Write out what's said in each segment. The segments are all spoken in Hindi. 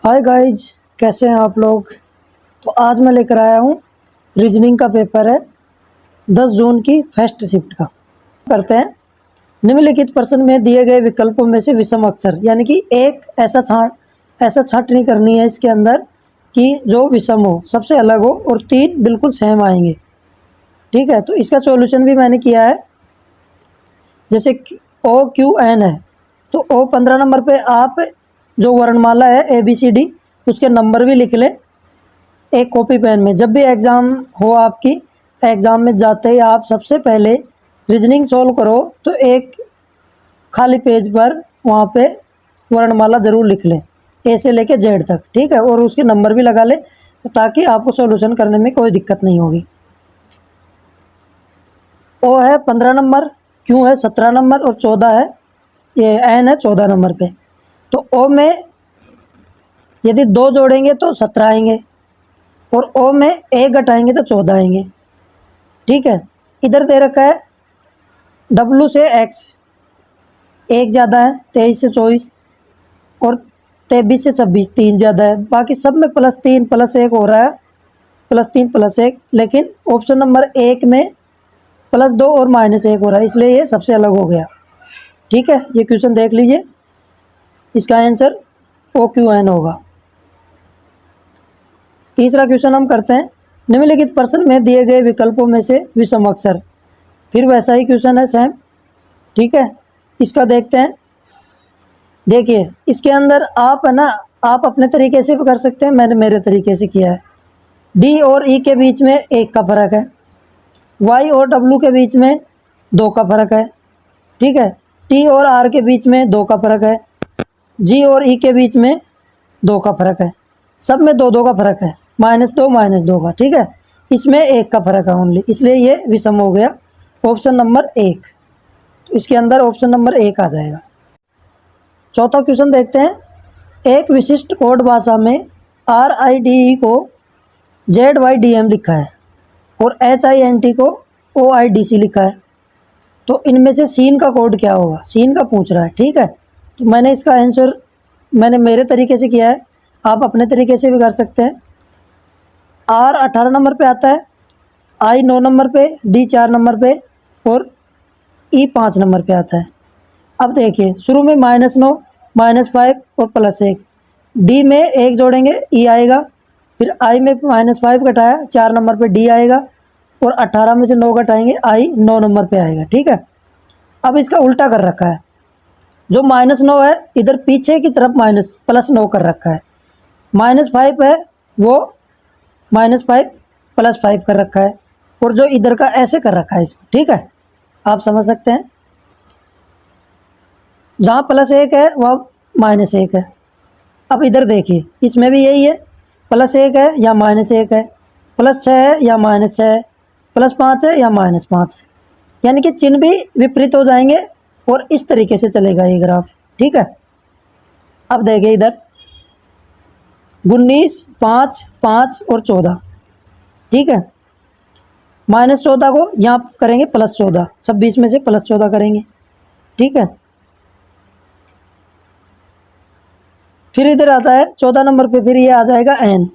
हाय गाइज, कैसे हैं आप लोग। तो आज मैं लेकर आया हूँ रीजनिंग का पेपर है 10 जून की फर्स्ट शिफ्ट का। करते हैं। निम्नलिखित प्रश्न में दिए गए विकल्पों में से विषम अक्षर, यानी कि एक ऐसा छांटनी करनी है इसके अंदर कि जो विषम हो, सबसे अलग हो, और 3 बिल्कुल सेम आएंगे। ठीक है, तो इसका सॉल्यूशन भी मैंने किया है। जैसे OQN है, तो O 15 नंबर पे आप जो वर्णमाला है ABCD, उसके नंबर भी लिख लें एक कॉपी पेन में। जब भी एग्ज़ाम हो आपकी, एग्ज़ाम में जाते ही आप सबसे पहले रीजनिंग सॉल्व करो तो एक खाली पेज पर वहाँ पे वर्णमाला ज़रूर लिख लें, A से लेके Z तक। ठीक है, और उसके नंबर भी लगा लें ताकि आपको सॉल्यूशन करने में कोई दिक्कत नहीं होगी। O है 15 नंबर, Q है 17 नंबर और 14 है, ये N है 14 नंबर पे। तो O में यदि 2 जोड़ेंगे तो 17 आएंगे, और O में 1 घटाएंगे तो 14 आएंगे। ठीक है, इधर दे रखा है W से X, 1 ज़्यादा है 23 से 24, और 23 से 26 3 ज़्यादा है। बाकी सब में +3 +1 हो रहा है, +3 +1, लेकिन ऑप्शन नंबर 1 में +2 और -1 हो रहा है, इसलिए ये सबसे अलग हो गया। ठीक है, ये क्वेश्चन देख लीजिए, इसका आंसर OQN होगा। तीसरा क्वेश्चन हम करते हैं। निम्नलिखित प्रश्न में दिए गए विकल्पों में से विषम अक्षर, फिर वैसा ही क्वेश्चन है सेम। ठीक है, इसका देखते हैं। देखिए, इसके अंदर आप है ना, आप अपने तरीके से भी कर सकते हैं, मैंने मेरे तरीके से किया है। D और E के बीच में 1 का फ़र्क है, Y और W के बीच में 2 का फ़र्क है। ठीक है, T और R के बीच में 2 का फ़र्क है, G और E के बीच में 2 का फ़र्क है। सब में 2-2 का फ़र्क है, -2 का। ठीक है, इसमें 1 का फ़र्क है ओनली, इसलिए ये विषम हो गया। ऑप्शन नंबर 1, तो इसके अंदर ऑप्शन नंबर 1 आ जाएगा। चौथा क्वेश्चन देखते हैं। एक विशिष्ट कोड भाषा में RIDE को ZYDM लिखा है और HINT को OIDC लिखा है, तो इनमें से सीन का कोड क्या होगा, सीन का पूछ रहा है। ठीक है, तो मैंने इसका आंसर मैंने मेरे तरीके से किया है, आप अपने तरीके से भी कर सकते हैं। R 18 नंबर पे आता है, I 9 नंबर पे, D 4 नंबर पे, और E 5 नंबर पे आता है। अब देखिए, शुरू में -9, -5 और +1, D में 1 जोड़ेंगे E आएगा, फिर I में -5 घटाया 4 नंबर पे D आएगा, और 18 में से 9 घटाएंगे I 9 नंबर पे आएगा। ठीक है, अब इसका उल्टा कर रखा है, जो -9 है इधर पीछे की तरफ +9 कर रखा है, -5 है वो -5 +5 कर रखा है, और जो इधर का ऐसे कर रखा है इसको। ठीक है, आप समझ सकते हैं, जहाँ +1 है वहाँ -1 है। अब इधर देखिए, इसमें भी यही है, +1 है या -1 है, +6 है या -6 है, +5 है या -5 है, यानी कि चिन्ह भी विपरीत हो जाएंगे, और इस तरीके से चलेगा ये ग्राफ। ठीक है, अब देखिए इधर 19, 5, 5 और 14। ठीक है, -14 को यहाँ करेंगे +14, 26 में से +14 करेंगे। ठीक है, फिर इधर आता है 14 नंबर पे, फिर ये आ जाएगा N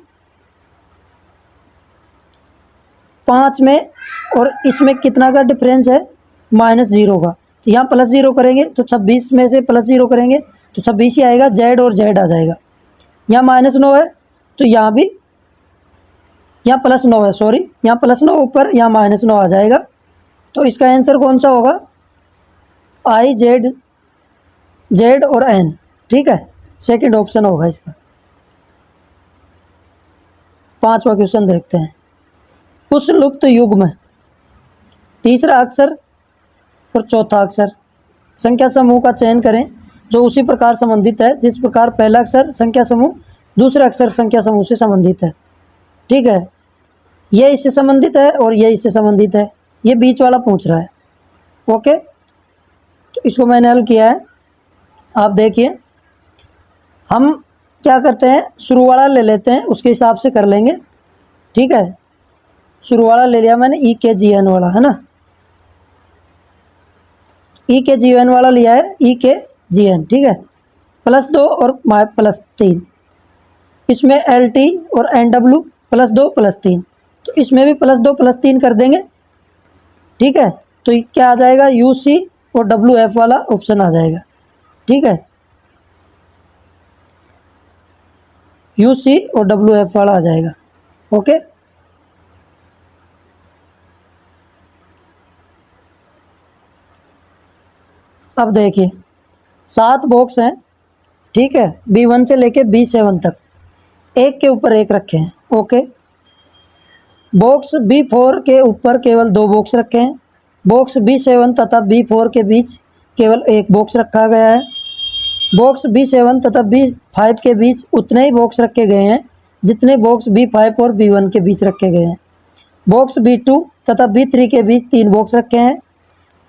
5 में, और इसमें कितना का डिफरेंस है, -0 का, तो यहाँ +0 करेंगे तो 26 में से +0 करेंगे तो 26 ही आएगा, Z और Z आ जाएगा। यहाँ -9 है तो यहाँ भी, यहाँ +9 है, सॉरी, यहाँ +9 ऊपर, यहाँ -9 आ जाएगा, तो इसका आंसर कौन सा होगा, I Z और N। ठीक है, सेकंड ऑप्शन होगा इसका। पांचवा क्वेश्चन देखते हैं। उस लुप्त युग में तीसरा अक्षर और चौथा अक्षर संख्या समूह का चयन करें जो उसी प्रकार संबंधित है जिस प्रकार पहला अक्षर संख्या समूह दूसरा अक्षर संख्या समूह से संबंधित है। ठीक है, ये इससे संबंधित है और ये इससे संबंधित है, ये बीच वाला पूछ रहा है। ओके, तो इसको मैंने हल किया है, आप देखिए। हम क्या करते हैं, शुरू वाला ले लेते हैं, उसके हिसाब से कर लेंगे। ठीक है, शुरू वाला ले लिया मैंने, EKGN वाला है ना, EKGN वाला लिया है, EKGN। ठीक है, +2 और +3, इसमें एल टी और एन डब्ल्यू +2 +3, तो इसमें भी +2 +3 कर देंगे। ठीक है, तो ये क्या आ जाएगा, यू सी और डब्ल्यू एफ वाला ऑप्शन आ जाएगा। ठीक है, यू सी और डब्ल्यू एफ वाला आ जाएगा। ओके, अब देखिए 7 बॉक्स हैं। ठीक है, B1 से लेके B7 तक एक के ऊपर एक रखे हैं। ओके, बॉक्स B4 के ऊपर केवल 2 बॉक्स रखे हैं। बॉक्स B7 तथा B4 के बीच केवल एक बॉक्स रखा गया है। बॉक्स B7 तथा B5 के बीच उतने ही बॉक्स रखे गए हैं जितने बॉक्स B5 और B1 के बीच रखे गए हैं। बॉक्स B2 तथा B3 के बीच 3 बॉक्स रखे हैं।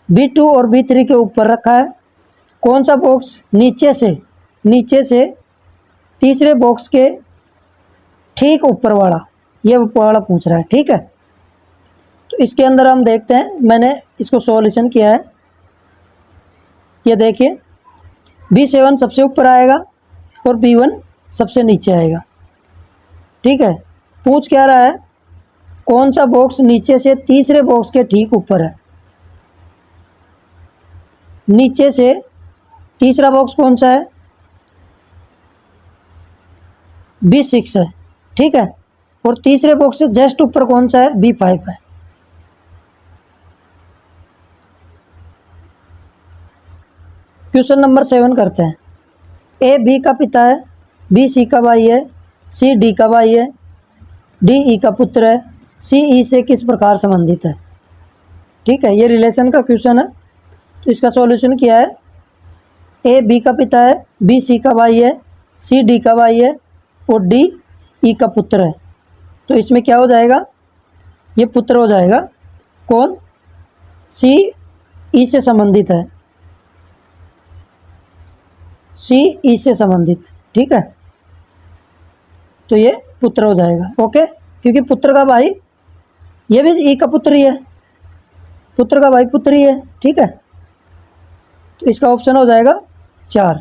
B2 और B3 के ऊपर रखा है। कौन सा बॉक्स नीचे से तीसरे बॉक्स के ठीक ऊपर वाला, ये वाला पूछ रहा है। ठीक है, तो इसके अंदर हम देखते हैं, मैंने इसको सॉल्यूशन किया है। ये देखिए B7 सबसे ऊपर आएगा और B1 सबसे नीचे आएगा। ठीक है, पूछ क्या रहा है, कौन सा बॉक्स नीचे से तीसरे बॉक्स के ठीक ऊपर है। नीचे से तीसरा बॉक्स कौन सा है, B6 है। ठीक है, और तीसरे बॉक्स से जस्ट ऊपर कौन सा है, B5 है। क्वेश्चन नंबर 7 करते हैं। ए बी का पिता है, बी सी का भाई है, सी डी का भाई है, डी ई का पुत्र है, सी ई से किस प्रकार संबंधित है। ठीक है, ये रिलेशन का क्वेश्चन है। तो इसका सॉल्यूशन क्या है, ए बी का पिता है, बी सी का भाई है, सी डी का भाई है और डी ई का पुत्र है। तो इसमें क्या हो जाएगा, ये पुत्र हो जाएगा। कौन, सी ई से संबंधित है, सी ई से संबंधित। ठीक है, तो ये पुत्र हो जाएगा। ओके, क्योंकि पुत्र का भाई, ये भी ई का पुत्र ही है, पुत्र का भाई पुत्र ही है। ठीक है, तो इसका ऑप्शन हो जाएगा 4।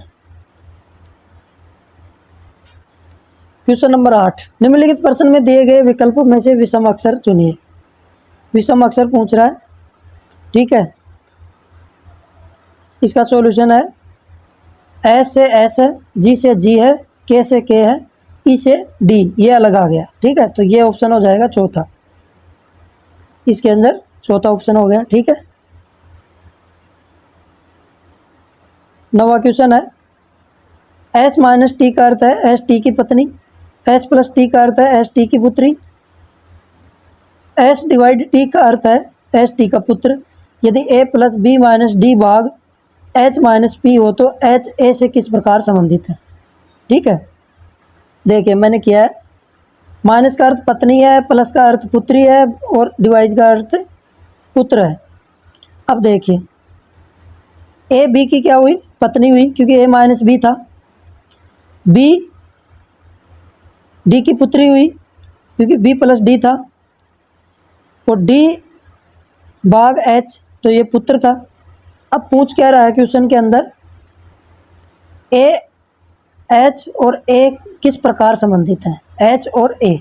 क्वेश्चन नंबर 8, निम्नलिखित प्रश्न में दिए गए विकल्पों में से विषम अक्षर चुनिए। विषम अक्षर पूछ रहा है। ठीक है, इसका सॉल्यूशन है, एस से एस है, जी से जी है, के से के है, ई से डी, ये अलग आ गया। ठीक है, तो ये ऑप्शन हो जाएगा चौथा, इसके अंदर चौथा ऑप्शन हो गया। ठीक है, 9वां क्वेश्चन है, एस माइनस टी का अर्थ है एस टी की पत्नी, एस प्लस टी का अर्थ है एस टी की पुत्री, एस डिवाइड टी का अर्थ है एस टी का पुत्र। यदि ए प्लस बी माइनस डी भाग एच माइनस पी हो तो एच ए से किस प्रकार संबंधित है। ठीक है, देखिए मैंने किया है, माइनस का अर्थ पत्नी है, प्लस का अर्थ पुत्री है और डिवाइड का अर्थ पुत्र है। अब देखिए ए बी की क्या हुई, पत्नी हुई, क्योंकि ए माइनस बी था। बी डी की पुत्री हुई, क्योंकि बी प्लस डी था। और डी भाग एच, तो ये पुत्र था। अब पूछ क्या रहा है क्वेश्चन के अंदर, ए एच और ए किस प्रकार संबंधित हैं, एच और ए।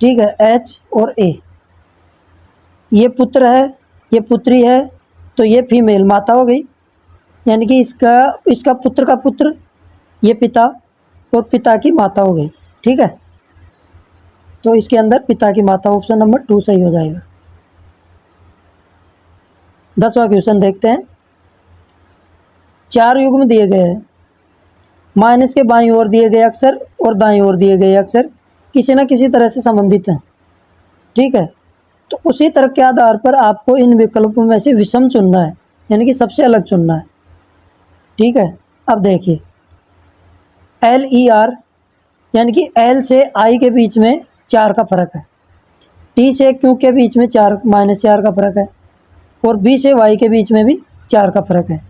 ठीक है, एच और ए, ये पुत्र है, ये पुत्री है, तो ये फीमेल माता हो गई, यानी कि इसका पुत्र का पुत्र, ये पिता और पिता की माता हो गई। ठीक है, तो इसके अंदर पिता की माता, ऑप्शन नंबर 2 सही हो जाएगा। 10वां क्वेश्चन देखते हैं। 4 युग्म दिए गए हैं, माइनस के बाईं ओर दिए गए अक्षर और दाईं ओर दिए गए अक्षर किसी न किसी तरह से संबंधित हैं। ठीक है, तो उसी तर्क के आधार पर आपको इन विकल्पों में से विषम चुनना है, यानी कि सबसे अलग चुनना है। ठीक है, अब देखिए एल ई आर, यानी कि एल से आई के बीच में 4 का फर्क है, टी से क्यू के बीच में 4 -4 का फर्क है और बी से वाई के बीच में भी 4 का फर्क है।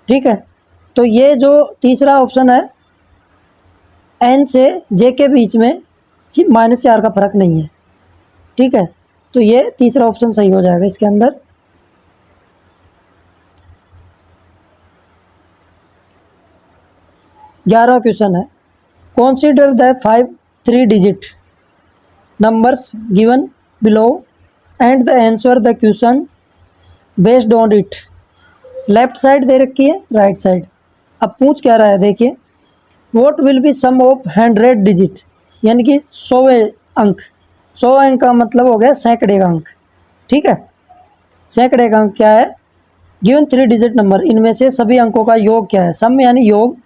ठीक है, तो ये जो तीसरा ऑप्शन है, एन से जे के बीच में -4 का फर्क नहीं है। ठीक है, तो ये तीसरा ऑप्शन सही हो जाएगा इसके अंदर। ग्यारहवां क्वेश्चन है, Consider the 5 3-digit numbers given below and the answer the question based on it। Left side दे रखी है, राइट साइड। अब पूछ क्या रहा है, देखिए, what will be sum of 100 digit, यानी कि 100वें अंक। 100 अंक का मतलब हो गया सैकड़े का अंक, ठीक है। सैकड़े का अंक क्या है, गिवन 3 डिजिट नंबर, इनमें से सभी अंकों का योग क्या है, सम यानी योग,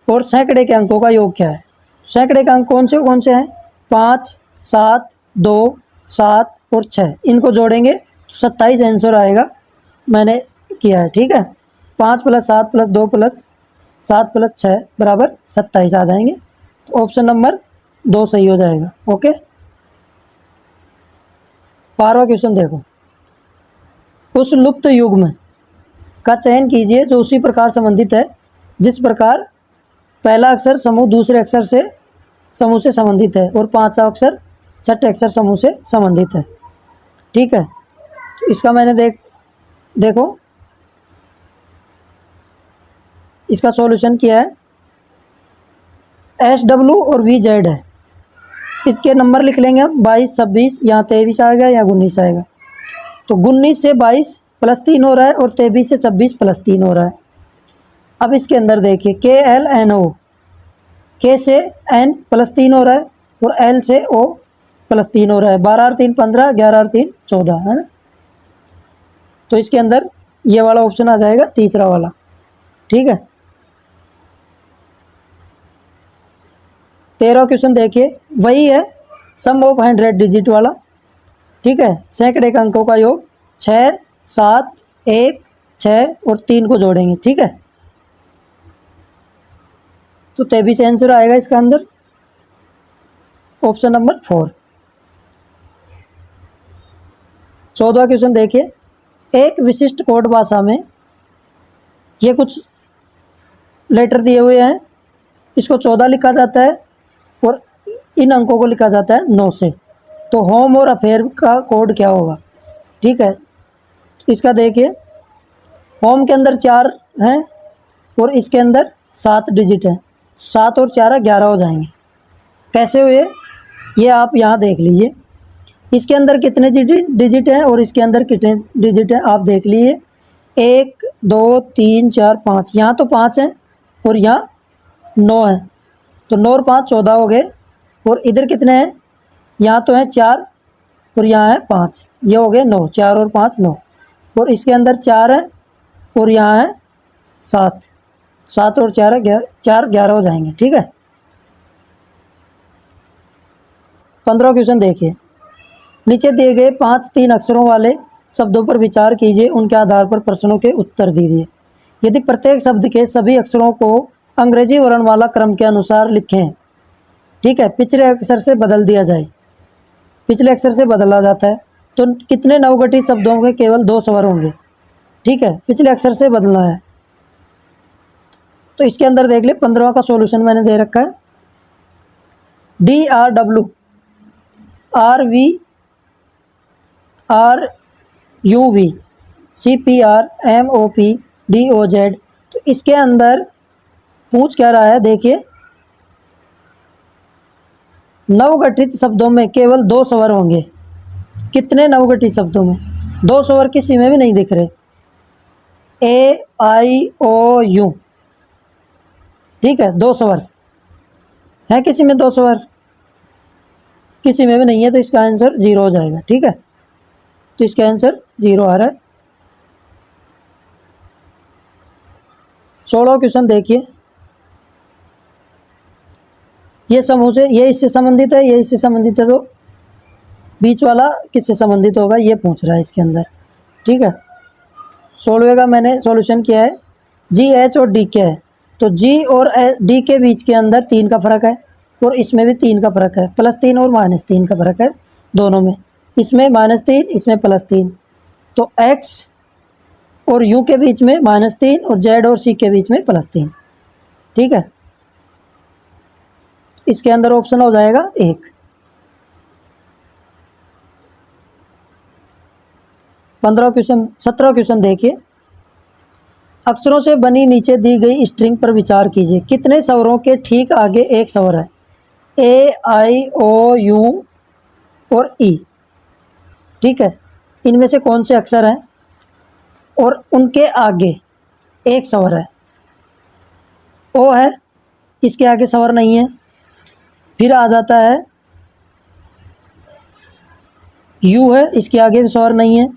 और सैकड़े के अंकों का योग क्या है। सैकड़े के अंक कौन से हैं, 5, 7, 2, 7 और 6, इनको जोड़ेंगे तो 27 आंसर आएगा। मैंने किया है, ठीक है। 5 + 7 + 2 + 7 + 6 बराबर 27 आ जाएंगे। तो ऑप्शन नंबर 2 सही हो जाएगा। ओके, 12वां क्वेश्चन देखो, उस लुप्त युग्म का चयन कीजिए जो उसी प्रकार संबंधित है जिस प्रकार पहला अक्षर समूह दूसरे अक्षर से समूह से संबंधित है और पांचवा अक्षर छठे अक्षर समूह से संबंधित है, ठीक है। तो इसका मैंने देखो इसका सॉल्यूशन किया है। SW और VZ है, इसके नंबर लिख लेंगे हम 22, 26, यहाँ 23 आएगा या 19 आएगा। तो 19 से 22 + 3 हो रहा है और 23 से 26 + 3 हो रहा है। अब इसके अंदर देखिए KLNO, K से N + 3 हो रहा है और L से O + 3 हो रहा है। 12 और 3 15, 11 और 3 14 है ना। तो इसके अंदर ये वाला ऑप्शन आ जाएगा, तीसरा वाला, ठीक है। 13वां क्वेश्चन देखिए, वही है सम ऑफ 100 डिजिट वाला, ठीक है। सैकड़े के अंकों का योग 6, 7, 1, 6 और 3 को जोड़ेंगे, ठीक है। तो 23 आंसर आएगा इसका अंदर, ऑप्शन नंबर 4। 14वां क्वेश्चन देखिए, एक विशिष्ट कोड भाषा में ये कुछ लेटर दिए हुए हैं, इसको 14 लिखा जाता है और इन अंकों को लिखा जाता है 9 से। तो होम और अफेयर का कोड क्या होगा, ठीक है। इसका देखिए, होम के अंदर 4 हैं और इसके अंदर 7 डिजिट हैं। 7 और 4 11 हो जाएंगे। कैसे हुए ये आप यहाँ देख लीजिए, इसके अंदर कितने डिजिट हैं और इसके अंदर कितने डिजिट हैं आप देख लीजिए। 1, 2, 3, 4, 5, यहाँ तो 5 हैं और यहाँ 9 हैं, तो 9 और 5 14 हो गए। और इधर कितने हैं, यहाँ तो हैं 4 और यहाँ है 5, ये हो गए 9। 4 और 5 9, और इसके अंदर 4 है और यहाँ है 7। 7 और 4 11 हो जाएंगे, ठीक है। 15वां क्वेश्चन देखिए, नीचे दिए गए 5 3 अक्षरों वाले शब्दों पर विचार कीजिए, उनके आधार पर प्रश्नों के उत्तर दीजिए। यदि प्रत्येक शब्द के सभी अक्षरों को अंग्रेजी वर्णमाला क्रम के अनुसार लिखें, ठीक है, पिछले अक्षर से बदल दिया जाए, पिछले अक्षर से बदला जाता है, तो कितने नवगठित शब्दों के केवल 2 स्वर होंगे, ठीक है, पिछले अक्षर से बदलना है। तो इसके अंदर देख ले, 15वां का सॉल्यूशन मैंने दे रखा है। DRW RV RUV CPR MOP DOZ। तो इसके अंदर पूछ क्या रहा है, देखिए, नवगठित शब्दों में केवल 2 स्वर होंगे। कितने नवगठित शब्दों में 2 स्वर किसी में भी नहीं दिख रहे। AIOU, ठीक है, 2 स्वर है किसी में, 2 स्वर किसी में भी नहीं है, तो इसका आंसर 0 हो जाएगा, ठीक है। तो इसका आंसर 0 आ रहा है। 16वां क्वेश्चन देखिए, ये समूह से, ये इससे संबंधित है, ये इससे संबंधित है, तो बीच वाला किससे संबंधित होगा ये पूछ रहा है इसके अंदर, ठीक है। 16वें का मैंने सॉल्यूशन किया है। GH और DK है, तो G और D के बीच के अंदर 3 का फर्क है और इसमें भी 3 का फर्क है, +3 और -3 का फर्क है दोनों में, इसमें -3 इसमें +3। तो X और U के बीच में -3 और Z और C के बीच में +3, ठीक है। इसके अंदर ऑप्शन हो जाएगा 1। 17वां क्वेश्चन देखिए, अक्षरों से बनी नीचे दी गई स्ट्रिंग पर विचार कीजिए। कितने स्वरों के ठीक आगे एक स्वर है, ए आई ओ यू और ई, ठीक है, इनमें से कौन से अक्षर हैं और उनके आगे एक स्वर है। ओ है, इसके आगे स्वर नहीं है। फिर आ जाता है यू है, इसके आगे भी स्वर नहीं है।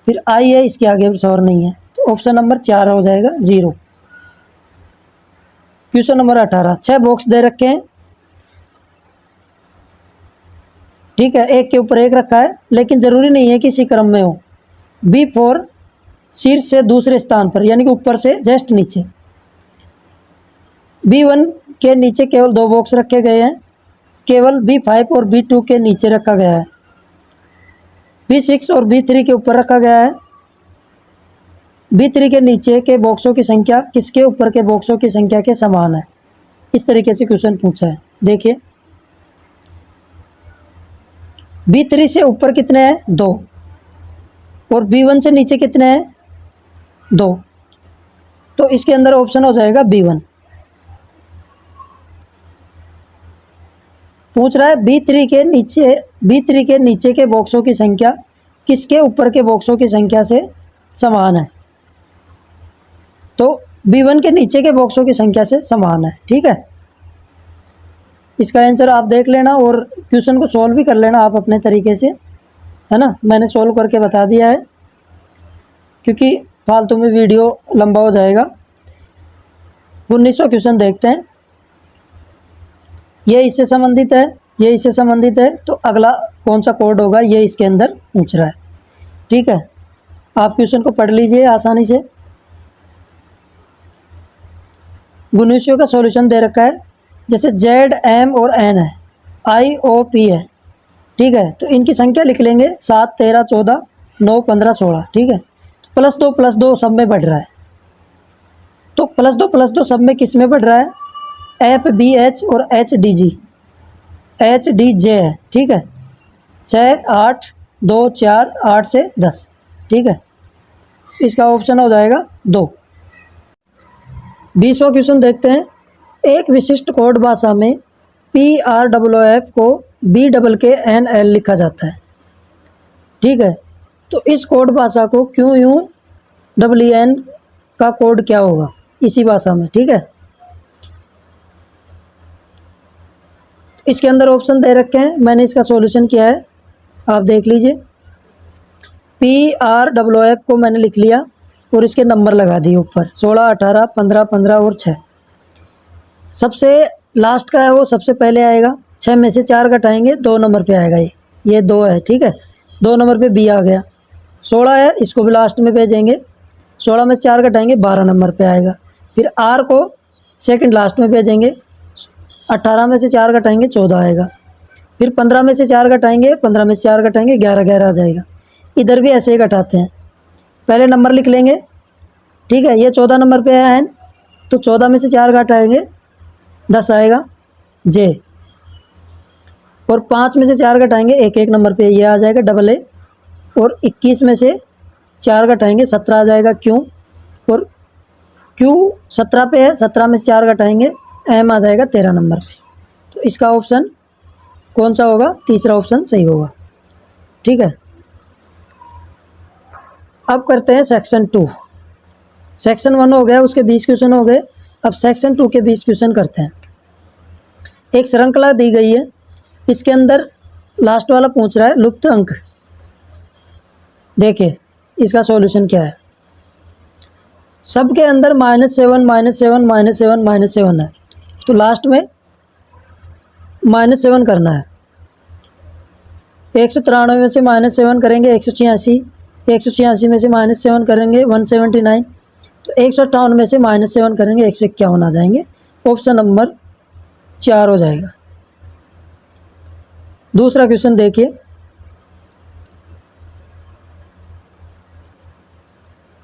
फिर आई है, इसके आगे भी स्वर नहीं है। तो ऑप्शन नंबर 4 हो जाएगा 0। क्वेश्चन नंबर 18, 6 बॉक्स दे रखे हैं, ठीक है, एक के ऊपर एक रखा है, लेकिन ज़रूरी नहीं है कि इसी क्रम में हो। B4 शीर्ष से दूसरे स्थान पर, यानी कि ऊपर से जस्ट नीचे। B1 के नीचे केवल 2 बॉक्स रखे गए हैं, केवल B5 और B2 के नीचे रखा गया है। B6 और B3 के ऊपर रखा गया है। B3 के नीचे के बॉक्सों की संख्या किसके ऊपर के बॉक्सों की संख्या के समान है। इस तरीके से क्वेश्चन पूछा है। देखिए, B3 से ऊपर कितने हैं, 2, और B1 से नीचे कितने हैं, 2। तो इसके अंदर ऑप्शन हो जाएगा B1। पूछ रहा है B3 के नीचे के बॉक्सों की संख्या किसके ऊपर के बॉक्सों की संख्या से समान है। तो B1 के नीचे के बॉक्सों की संख्या से समान है, ठीक है। इसका आंसर आप देख लेना और क्वेश्चन को सॉल्व भी कर लेना आप अपने तरीके से, है ना। मैंने सॉल्व करके बता दिया है, क्योंकि फालतू में वीडियो लंबा हो जाएगा। 19वां क्वेश्चन देखते हैं। ये इससे संबंधित है, ये इससे संबंधित है, तो अगला कौन सा कोड होगा ये इसके अंदर पूछ रहा है, ठीक है। आप क्वेश्चन को पढ़ लीजिए आसानी से। 19 का सॉल्यूशन दे रखा है, जैसे Z, M और N है, I, O, P है, ठीक है। तो इनकी संख्या लिख लेंगे 7, 13, 14, 9, 15, 16, ठीक है। प्लस दो सब में बढ़ रहा है, तो प्लस दो सब में किस में बढ़ रहा है, F, B, H और H, D, G, H, D, J है, ठीक है। 6, 8, 2, 4, 8 से 10, ठीक है। इसका ऑप्शन हो जाएगा 2। 20वां क्वेश्चन देखते हैं। एक विशिष्ट कोड भाषा में PRFF को BKKNL लिखा जाता है, ठीक है। तो इस कोड भाषा को QUWN का कोड क्या होगा इसी भाषा में, ठीक है। इसके अंदर ऑप्शन दे रखे हैं, मैंने इसका सॉल्यूशन किया है, आप देख लीजिए। PRFF को मैंने लिख लिया और इसके नंबर लगा दिए ऊपर, 16, 18, 15, 15 और 6। सबसे लास्ट का है वो सबसे पहले आएगा, 6 में से 4 घटाएंगे 2 नंबर पे आएगा, ये 2 है, ठीक है। 2 नंबर पे B आ गया। 16 है, इसको भी लास्ट में भेजेंगे, 16 में से 4 घटाएंगे 12 नंबर पे आएगा। फिर R को सेकंड लास्ट में भेजेंगे, 18 में से 4 घटाएंगे 14 आएगा। फिर 15 में से 4 घटाएंगे, 15 में से 4 घटाएंगे 11, 11 आ जाएगा। इधर भी ऐसे ही घटाते हैं, पहले नंबर लिख लेंगे, ठीक है। ये 14 नंबर पे है N, तो 14 में से 4 घटाएंगे 10 आएगा J, और 5 में से 4 घटाएंगे 1, 1 नंबर पे ये आ जाएगा AA, और 21 में से 4 घटाएंगे 17 आ जाएगा Q, और Q 17 पे है, 17 में से 4 घटाएंगे M आ जाएगा 13 नंबर पे। तो इसका ऑप्शन कौन सा होगा, तीसरा ऑप्शन सही होगा, ठीक है। अब करते हैं सेक्शन 2। सेक्शन 1 हो गया, उसके 20 क्वेश्चन हो गए। अब सेक्शन 2 के 20 क्वेश्चन करते हैं। एक श्रृंखला दी गई है, इसके अंदर लास्ट वाला पूछ रहा है लुप्त अंक। देखिए इसका सॉल्यूशन क्या है। सबके अंदर -7, -7, -7, -7 है, तो लास्ट में -7 करना है। 193 में से -7 करेंगे 186, 186 में से -7 करेंगे 179, तो 158 में से -7 करेंगे 151 आ जाएंगे। ऑप्शन नंबर 4 हो जाएगा। दूसरा क्वेश्चन देखिए,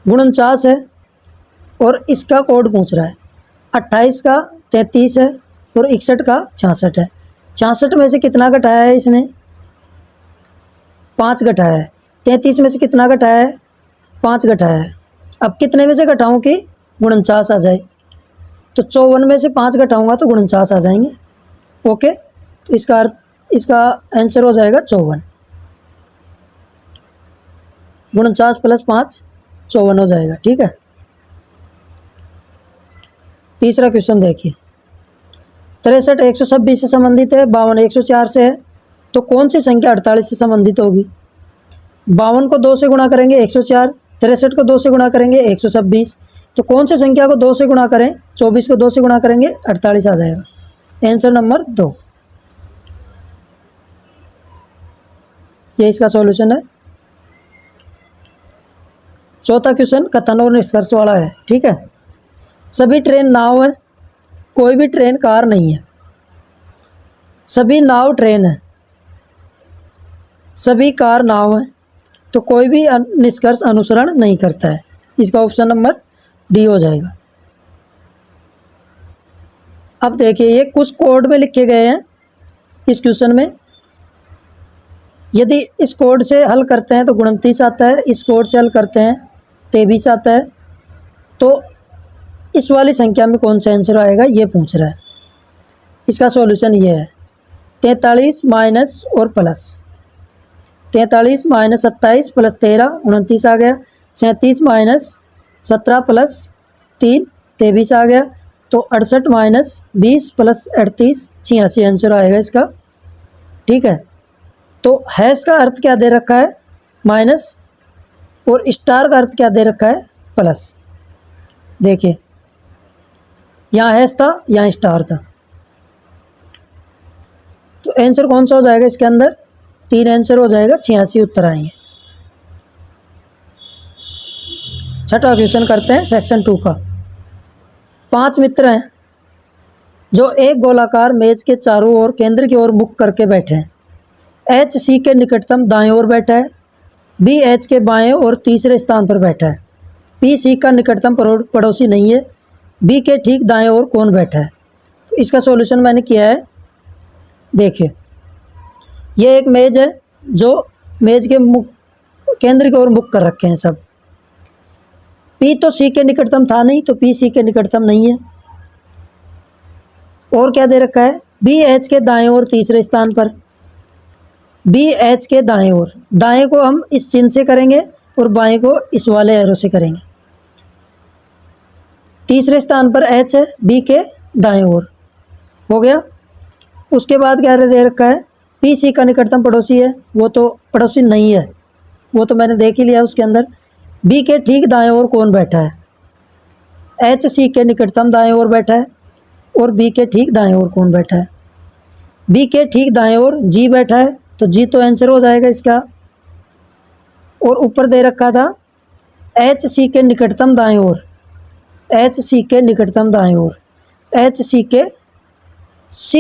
गुणनचास है और इसका कोड पूछ रहा है। 28 का 33 है और 61 का 66 है। 66 में से कितना घटाया है इसने, 5 घटाया है। 33 में से कितना घटाया है, 5 घटाया है। अब कितने में से घटाऊं कि 49 आ जाए, तो 54 में से 5 घटाऊंगा तो 49 आ जाएंगे। ओके, तो इसका आंसर हो जाएगा 54। 49 + 5 54 हो जाएगा। ठीक है, तीसरा क्वेश्चन देखिए। 63 126 से संबंधित है, 52 104 से है, तो कौन सी संख्या 48 से संबंधित होगी? 52 को 2 से गुणा करेंगे 104, 63 को 2 से गुणा करेंगे 126, तो कौन सी संख्या को 2 से गुणा करें? 24 को 2 से गुणा करेंगे 48 आ जाएगा। आंसर नंबर 2, ये इसका सॉल्यूशन है। चौथा क्वेश्चन कथन और निष्कर्ष वाला है। ठीक है, सभी ट्रेन नाव है, कोई भी ट्रेन कार नहीं है। सभी नाव ट्रेन है, सभी कार नाव है, तो कोई भी निष्कर्ष अनुसरण नहीं करता है। इसका ऑप्शन नंबर डी हो जाएगा। अब देखिए, ये कुछ कोड में लिखे गए हैं इस क्वेश्चन में। यदि इस कोड से हल करते हैं तो 29 आता है, इस कोड से हल करते हैं 23 आता है, तो इस वाली संख्या में कौन सा आंसर आएगा ये पूछ रहा है। इसका सॉल्यूशन ये है 43 माइनस और प्लस। 43 माइनस 27 प्लस 13 29 आ गया। 37 माइनस 17 प्लस 3 23 आ गया। तो 68 माइनस 20 प्लस 38 86 आंसर आएगा इसका। ठीक है, तो हैश का अर्थ क्या दे रखा है? माइनस, और स्टार का अर्थ क्या दे रखा है? प्लस। देखिए, यहाँ हैश था, यहाँ स्टार था, तो आंसर कौन सा हो जाएगा इसके अंदर? 3 आंसर हो जाएगा, 86 उत्तर आएंगे। छठा क्वेश्चन करते हैं सेक्शन 2 का। 5 मित्र हैं जो एक गोलाकार मेज के चारों ओर केंद्र की ओर मुख करके बैठे हैं। एच सी के निकटतम दाएं ओर बैठा है, बी एच के बाएं और तीसरे स्थान पर बैठा है, पी सी का निकटतम पड़ोसी नहीं है, बी के ठीक दाएं ओर कौन बैठा है? तो इसका सॉल्यूशन मैंने किया है। देखिए, ये एक मेज है जो मेज के मुख केंद्र की ओर मुख कर रखे हैं सब। पी तो सी के निकटतम था नहीं, तो पी सी के निकटतम नहीं है। और क्या दे रखा है? बी एच के दाएं ओर तीसरे स्थान पर, बी एच के दाएं ओर। दाएं को हम इस चिन्ह से करेंगे और बाएं को इस वाले एरो से करेंगे। तीसरे स्थान पर एच है, बी के दाएं ओर हो गया। उसके बाद क्या दे रखा है? पी सी का निकटतम पड़ोसी है, वो तो पड़ोसी नहीं है, वो तो मैंने देख ही लिया उसके अंदर। बी के ठीक दाएं ओर कौन बैठा है? एच सी के निकटतम दाएं ओर बैठा है। और बी के ठीक दाएं ओर कौन बैठा है? बी के ठीक दाएं ओर जी बैठा है, तो जी तो आंसर हो जाएगा इसका। और ऊपर दे रखा था एच सी के निकटतम दाएं ओर, एच सी के निकटतम दाएं ओर, एच सी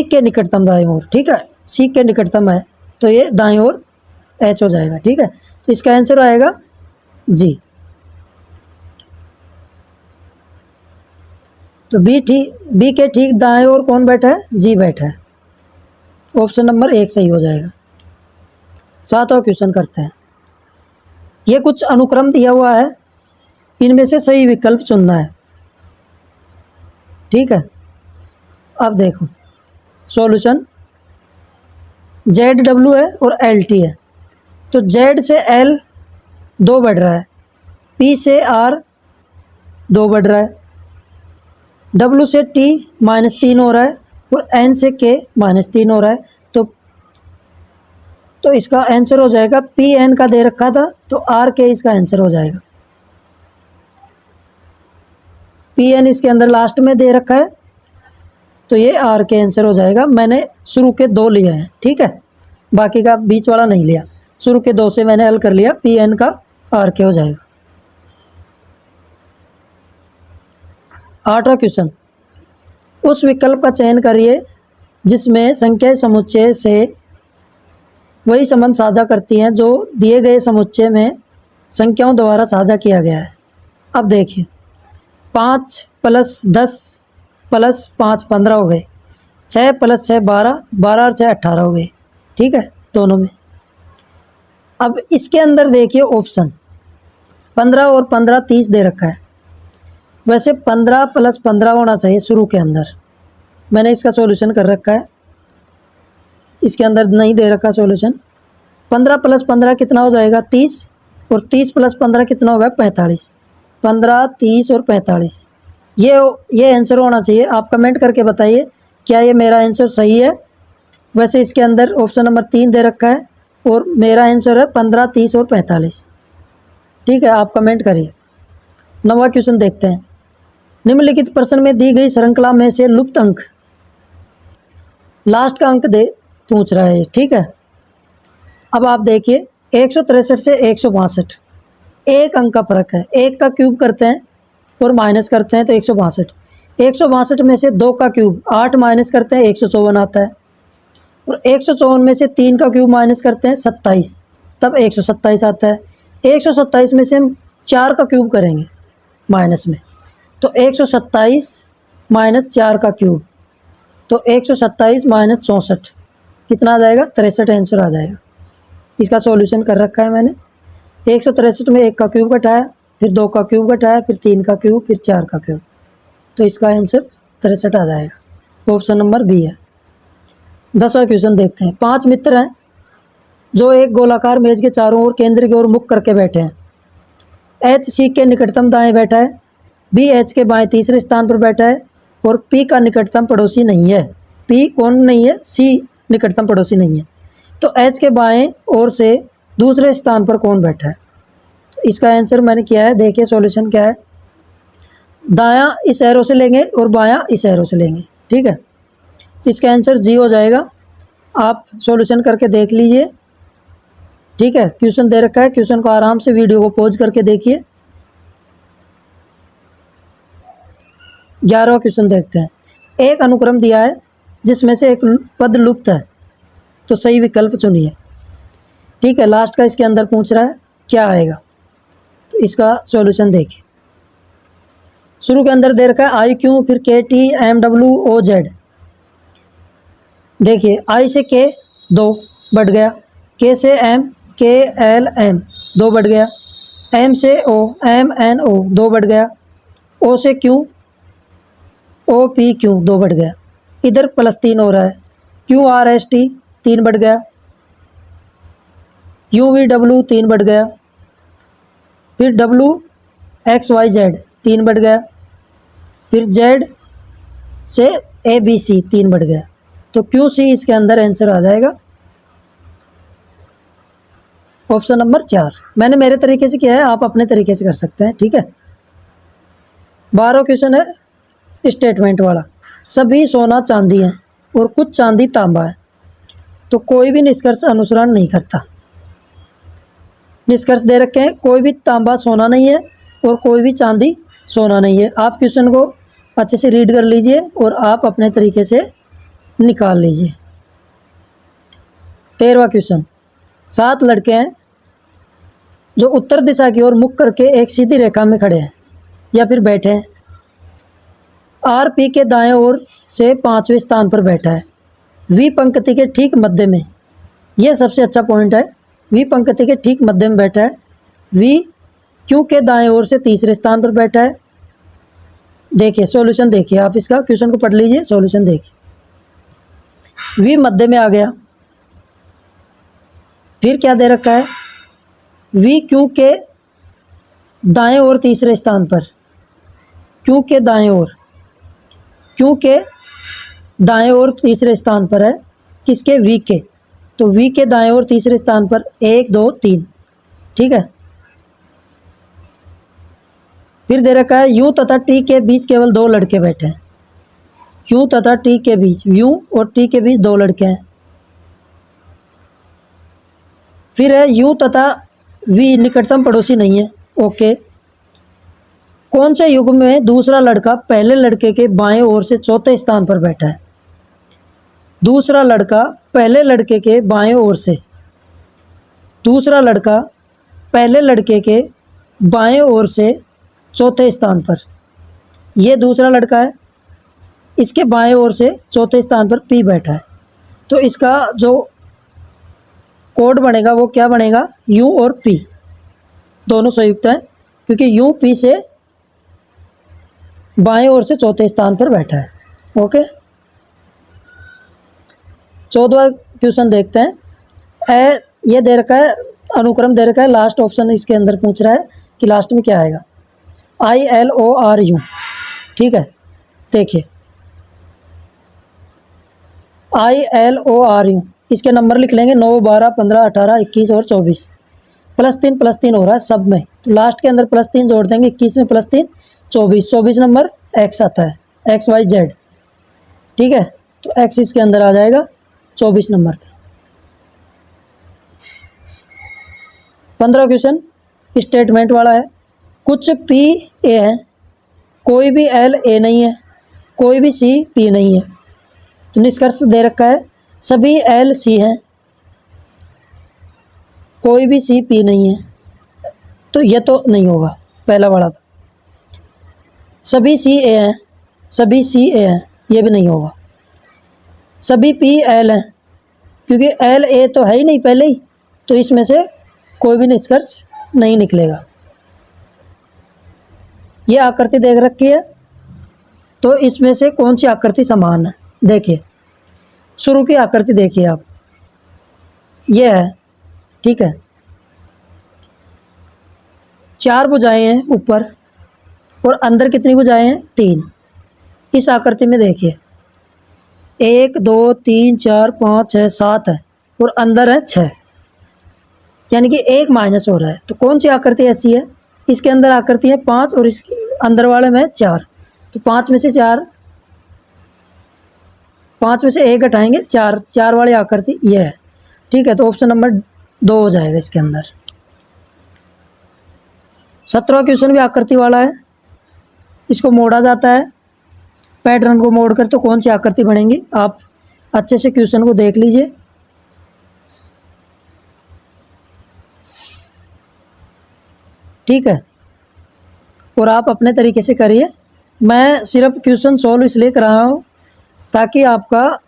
के निकटतम दाएं ओर। ठीक है, सी के निकटतम है, तो ये दाएं ओर एच हो जाएगा। ठीक है, तो इसका आंसर आएगा जी। तो बी के ठीक दाएं ओर कौन बैठा है? जी बैठा है। ऑप्शन नंबर 1 सही हो जाएगा। 7वां क्वेश्चन करते हैं। ये कुछ अनुक्रम दिया हुआ है, इनमें से सही विकल्प चुनना है। ठीक है, अब देखो सॉल्यूशन। जेड डब्ल्यू है और एल टी है, तो जेड से एल 2 बढ़ रहा है, पी से आर 2 बढ़ रहा है, डब्ल्यू से टी -3 हो रहा है, और एन से के -3 हो रहा है। तो इसका आंसर हो जाएगा, पी एन का दे रखा था तो आर के इसका आंसर हो जाएगा। पी एन इसके अंदर लास्ट में दे रखा है, तो ये आर के आंसर हो जाएगा। मैंने शुरू के 2 लिए हैं, ठीक है, बाकी का बीच वाला नहीं लिया। शुरू के 2 से मैंने हल कर लिया, पी एन का आर के हो जाएगा। 8वां क्वेश्चन। उस विकल्प का चयन करिए जिसमें संख्या समुच्चय से वही संबंध साझा करती हैं जो दिए गए समुच्चय में संख्याओं द्वारा साझा किया गया है। अब देखिए, 5 + 10 + 5 15 हो गए, 6 + 6 12, 12 और 6 18 हो गए। ठीक है, दोनों में। अब इसके अंदर देखिए ऑप्शन 15 और 15 30 दे रखा है। वैसे 15 + 15 होना चाहिए शुरू के अंदर, मैंने इसका सॉल्यूशन कर रखा है। इसके अंदर नहीं दे रखा सॉल्यूशन। 15 + 15 कितना हो जाएगा 30, और 30 + 15 कितना होगा 45। 15, 30 और 45, ये आंसर होना चाहिए। आप कमेंट करके बताइए क्या ये मेरा आंसर सही है। वैसे इसके अंदर ऑप्शन नंबर 3 दे रखा है और मेरा आंसर है 15, 30 और 45। ठीक है, आप कमेंट करिए। 9वां क्वेश्चन देखते हैं। निम्नलिखित प्रश्न में दी गई श्रृंखला में से लुप्त अंक, लास्ट का अंक दे पूछ रहा है। ठीक है, अब आप देखिए 163 से 162 एक अंक का फर्क है। एक का क्यूब करते हैं और माइनस करते हैं तो 162। 162 में से 2 का क्यूब 8 माइनस करते हैं 154 आता है, और 154 में से 3 का क्यूब माइनस करते हैं 27, तब 127 आता है। 127 में से हम 4 का क्यूब करेंगे माइनस में, तो 127 - 4 का क्यूब, तो 127 - 64 कितना आ जाएगा 63 आंसर आ जाएगा। इसका सॉल्यूशन कर रखा है मैंने। 163 में 1 का क्यूब घटाया, फिर 2 का क्यूब घटाया, फिर 3 का क्यूब, फिर 4 का क्यूब, तो इसका आंसर 63 आ जाएगा। ऑप्शन नंबर बी है। 10वां क्वेश्चन देखते हैं। 5 मित्र हैं जो एक गोलाकार मेज के चारों ओर केंद्र की ओर मुख करके बैठे हैं। एच सी के निकटतम दाएं बैठा है, बी एच के बाएं तीसरे स्थान पर बैठा है, और पी का निकटतम पड़ोसी नहीं है। पी कौन नहीं है, सी निकटतम पड़ोसी नहीं है। तो एच के बाएं ओर से दूसरे स्थान पर कौन बैठा है। तो इसका आंसर मैंने किया है, देखिए सॉल्यूशन क्या है। दायां इस एरो से लेंगे और बायां इस एरो से लेंगे। ठीक है, तो इसका आंसर जी हो जाएगा। आप सॉल्यूशन करके देख लीजिए। ठीक है, क्वेश्चन दे रखा है, क्वेश्चन को आराम से वीडियो को पॉज करके देखिए। 11वां क्वेश्चन देखते हैं। एक अनुक्रम दिया है जिसमें से एक पद लुप्त है, तो सही विकल्प चुनिए। ठीक है, लास्ट का इसके अंदर पूछ रहा है क्या आएगा, तो इसका सॉल्यूशन देखिए। शुरू के अंदर दे रखा है आई क्यू, फिर K T M W O Z. देखिए आई से के 2 बढ़ गया, के से एम के एल एम 2 बढ़ गया, एम से ओ एम एन ओ 2 बढ़ गया, ओ से क्यू ओ पी क्यू 2 बढ़ गया। इधर +3 हो रहा है, क्यू आर एस टी 3 बढ़ गया, यू वी डब्ल्यू 3 बढ़ गया, फिर डब्ल्यू एक्स वाई जेड 3 बढ़ गया, फिर जेड से ए बी सी 3 बढ़ गया, तो क्यू सी इसके अंदर आंसर आ जाएगा। ऑप्शन नंबर 4 मैंने मेरे तरीके से किया है, आप अपने तरीके से कर सकते हैं। ठीक है, 12वां क्वेश्चन है स्टेटमेंट वाला। सभी सोना चांदी है और कुछ चांदी तांबा है, तो कोई भी निष्कर्ष अनुसरण नहीं करता। निष्कर्ष दे रखे हैं, कोई भी तांबा सोना नहीं है और कोई भी चांदी सोना नहीं है। आप क्वेश्चन को अच्छे से रीड कर लीजिए और आप अपने तरीके से निकाल लीजिए। 13वां क्वेश्चन। 7 लड़के हैं जो उत्तर दिशा की ओर मुख करके एक सीधी रेखा में खड़े हैं या फिर बैठे हैं। आर पी के दाएं ओर से 5वें स्थान पर बैठा है, वी पंक्ति के ठीक मध्य में। यह सबसे अच्छा पॉइंट है, वी पंक्ति के ठीक मध्य में बैठा है। वी क्यू के दाएं ओर से तीसरे स्थान पर बैठा है। देखिए सॉल्यूशन देखिए, आप इसका क्वेश्चन को पढ़ लीजिए, सॉल्यूशन देखिए। वी मध्य में आ गया, फिर क्या दे रखा है, वी क्यू के दाएं ओर तीसरे स्थान पर, क्यू के दाएं ओर, क्यू के दाएं ओर तीसरे स्थान पर है, किसके, वी के, तो वी के दाएं ओर तीसरे स्थान पर 1 2 3। ठीक है, फिर दे रखा है यू तथा टी के बीच केवल 2 लड़के बैठे हैं। यू तथा टी के बीच, यू और टी के बीच 2 लड़के हैं। फिर है यू तथा वी निकटतम पड़ोसी नहीं है। ओके, कौन से युग में दूसरा लड़का पहले लड़के के बाएं ओर से चौथे स्थान पर बैठा है। दूसरा लड़का पहले लड़के के बाएं ओर से, दूसरा लड़का पहले लड़के के बाएं ओर से चौथे स्थान पर, यह दूसरा लड़का है, इसके बाएं ओर से चौथे स्थान पर पी बैठा है। तो इसका जो कोड बनेगा वो क्या बनेगा, यू और पी दोनों संयुक्त हैं, क्योंकि यू पी से बाएं ओर से चौथे स्थान पर बैठा है। ओके, 14वां क्वेश्चन देखते हैं। ये दे रखा है, अनुक्रम दे रखा है, लास्ट ऑप्शन इसके अंदर पूछ रहा है कि लास्ट में क्या आएगा। ILORU, ठीक है। देखिए ILORU, इसके नंबर लिख लेंगे 9, 12, 15, 18, 21 और 24। +3 हो रहा है सब में, तो लास्ट के अंदर +3 जोड़ देंगे। 21 में +3 24, 24 नंबर X आता है, XYZ, ठीक है। तो X इसके अंदर आ जाएगा 24 नंबर। 15 क्वेश्चन स्टेटमेंट वाला है। कुछ PA है, कोई भी LA नहीं है, कोई भी CP नहीं है। तो निष्कर्ष दे रखा है सभी LC हैं, कोई भी CP नहीं है, तो ये तो नहीं होगा पहला वाला। तो सभी CA हैं, सभी CA हैं, ये भी नहीं होगा। सभी PL हैं, क्योंकि LA तो है ही नहीं पहले ही, तो इसमें से कोई भी निष्कर्ष नहीं निकलेगा। ये आकृति देख रखी है, तो इसमें से कौन सी आकृति समान है। देखिए शुरू की आकृति देखिए आप, ये है, ठीक है। 4 भुजाएं हैं ऊपर और अंदर कितनी भुजाएं हैं, 3। इस आकृति में देखिए 1, 2, 3, 4, 5, 6, 7 है और अंदर है 6, यानी कि 1 माइनस हो रहा है। तो कौन सी आकृति ऐसी है, इसके अंदर आकृति है 5 और इसके अंदर वाले में 4। तो 5 में से 1 घटाएंगे, 4 वाली आकृति ये है, ठीक है। तो ऑप्शन नंबर 2 हो जाएगा इसके अंदर। 17वां क्वेश्चन भी आकृति वाला है, इसको मोड़ा जाता है। पैटर्न को मोड़कर तो कौन सी आकृति बनेगी, आप अच्छे से क्वेश्चन को देख लीजिए। ठीक है, और आप अपने तरीके से करिए। मैं सिर्फ क्वेश्चन सॉल्व इसलिए कर रहा हूँ ताकि आपका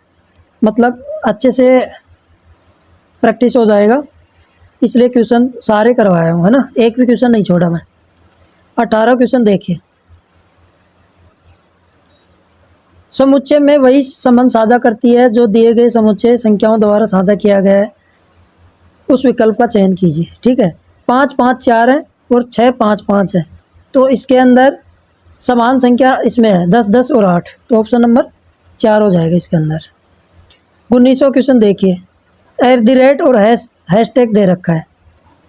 मतलब अच्छे से प्रैक्टिस हो जाएगा, इसलिए क्वेश्चन सारे करवाया हूँ, है ना। एक भी क्वेश्चन नहीं छोड़ा मैं। 18 क्वेश्चन देखिए। समुच्चय में वही संबंध साझा करती है जो दिए गए समुच्चय संख्याओं द्वारा साझा किया गया है, उस विकल्प का चयन कीजिए। ठीक है, 5, 5, 4 है और 6, 5, 5 है, तो इसके अंदर समान संख्या इसमें है 10, 10 और 8, तो ऑप्शन नंबर 4 हो जाएगा इसके अंदर। 19वां क्वेश्चन देखिए। @ और हैशटैग दे रखा है,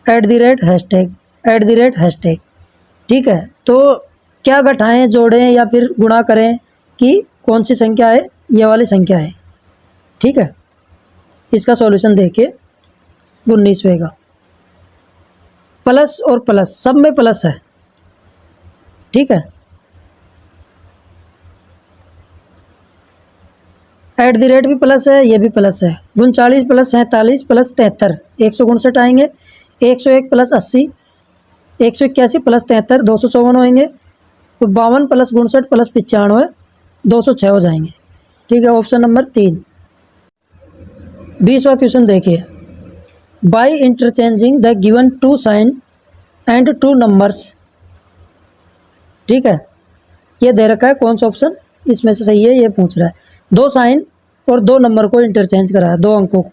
@ ठीक है, तो क्या घटाएं, जोड़ें या फिर गुणा करें कि कौन सी संख्या है, ये वाली संख्या है। ठीक है, इसका सॉल्यूशन देखिए 19वें का। प्लस और प्लस, सब में प्लस है। ठीक है, @ भी प्लस है, ये भी प्लस है। 39 + 47 + 73, 159 आएंगे। 101 + 80, 181 + 73, 254 होंगे। तो 52 + 59 + 95, 206 हो जाएंगे। ठीक है, ऑप्शन नंबर 3। 20वां क्वेश्चन देखिए। By interchanging the given 2 sign and 2 numbers. ठीक है, ये दे रखा है, कौन सा ऑप्शन इसमें से सही है, ये पूछ रहा है। 2 साइन और 2 नंबर को इंटरचेंज करा है, 2 अंकों को,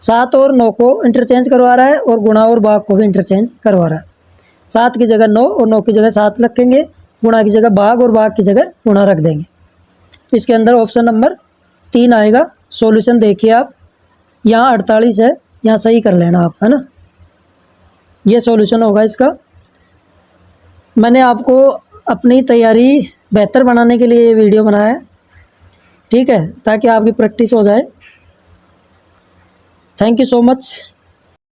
7 और 9 को इंटरचेंज करवा रहा है और गुणा और भाग को भी इंटरचेंज करवा रहा है। 7 की जगह 9 और 9 की जगह 7 रखेंगे, गुणा की जगह भाग और भाग की जगह गुणा रख देंगे। तो इसके अंदर ऑप्शन नंबर 3 आएगा। सॉल्यूशन देखिए आप, यहाँ 48 है, यहाँ सही कर लेना आप, है ना। ये सॉल्यूशन होगा इसका। मैंने आपको अपनी तैयारी बेहतर बनाने के लिए ये वीडियो बनाया है, ठीक है, ताकि आपकी प्रैक्टिस हो जाए। Thank you so much.